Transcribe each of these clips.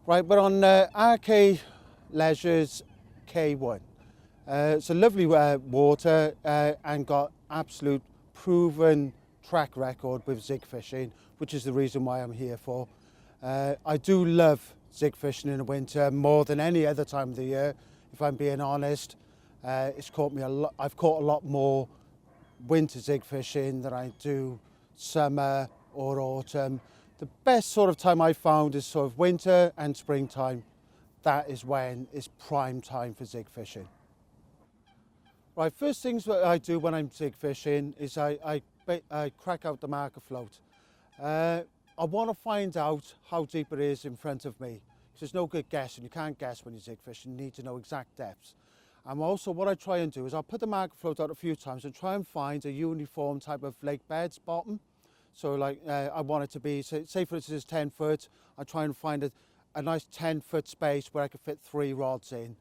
Right, we're on RK Leisure's K1. It's a lovely water and got absolute proven track record with zig fishing, which is the reason why I'm here for. I do love zig fishing in the winter more than any other time of the year, if I'm being honest. It's caught me a lot. I've caught a lot more winter zig fishing than I do summer or autumn. The best sort of time I found is sort of winter and springtime. That is when it's prime time for zig fishing. Right, first things that I do when I'm zig fishing is I crack out the marker float. I want to find out how deep it is in front of me, because there's no good guessing. You can't guess when you're zig fishing. You need to know exact depths. And also what I try and do is I'll put the marker float out a few times and try and find a uniform type of lake bed's bottom. So like I want it to be, say for instance 10 foot, I try and find a nice 10-foot space where I can fit 3 rods in.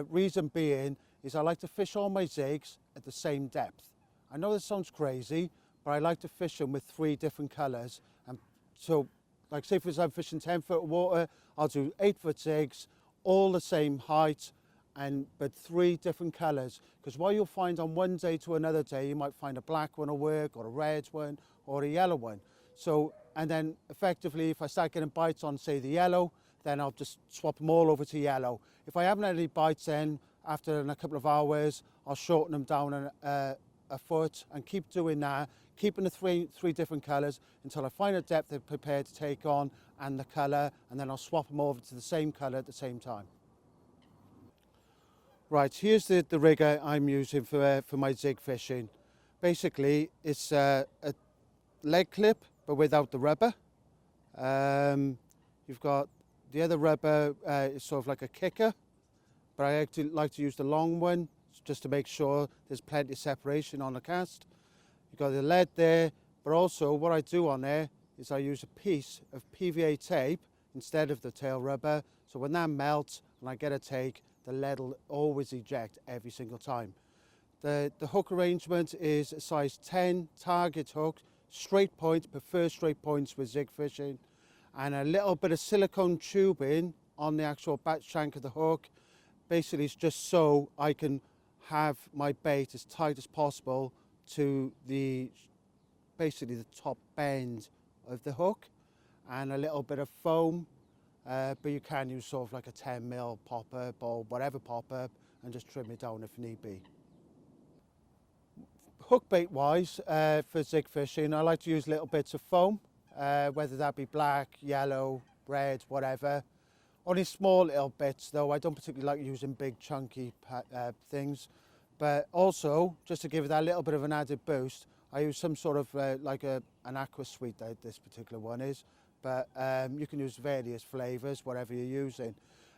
Reason being is I like to fish all my zigs at the same depth. I know this sounds crazy, but I like to fish them with 3 different colours. And so, like say for instance I'm fishing 10-foot water, I'll do 8-foot zigs, all the same height, but 3 different colours. Because what you'll find on one day to another day, you might find a black one will work, or a red one, or a yellow one. So, and then effectively, if I start getting bites on, say, the yellow, then I'll just swap them all over to yellow. If I haven't had any bites then, after a couple of hours, I'll shorten them down a foot and keep doing that, keeping the three different colours until I find a depth they're prepared to take on and the colour, and then I'll swap them over to the same colour at the same time. Right, here's the rig I'm using for my zig fishing. Basically, it's a leg clip, but without the rubber. You've got the other rubber is sort of like a kicker, but I like to use the long one just to make sure there's plenty of separation on the cast. You've got the lead there, but also what I do on there is I use a piece of PVA tape instead of the tail rubber, so when that melts and I get a take, the lead will always eject every single time. The hook arrangement is a size 10 target hook, straight point, prefer straight points with zig fishing, and a little bit of silicone tubing on the actual back shank of the hook. Basically it's just so I can have my bait as tight as possible to basically the top bend of the hook, and a little bit of foam. But you can use sort of like a 10mm pop-up or whatever pop-up and just trim it down if need be. Hook bait wise, for zig fishing, I like to use little bits of foam, whether that be black, yellow, red, whatever. Only small little bits though. I don't particularly like using big chunky things. But also, just to give it that little bit of an added boost, I use some sort of like an aqua sweet, this particular one is. But you can use various flavours, whatever you're using.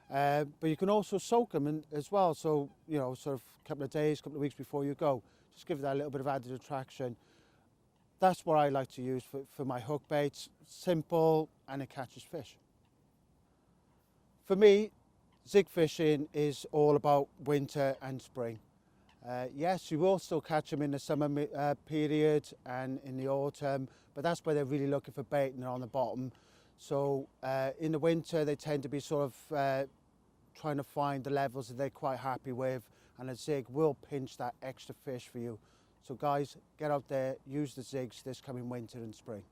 But you can also soak them as well. So, you know, sort of a couple of days, couple of weeks before you go, just give it that little bit of added attraction. That's what I like to use for my hook baits. Simple, and it catches fish. For me, zig fishing is all about winter and spring. Yes, you will still catch them in the summer period and in the autumn, but that's where they're really looking for bait and they're on the bottom. So in the winter, they tend to be sort of trying to find the levels that they're quite happy with, and a zig will pinch that extra fish for you. So guys, get out there, use the zigs this coming winter and spring.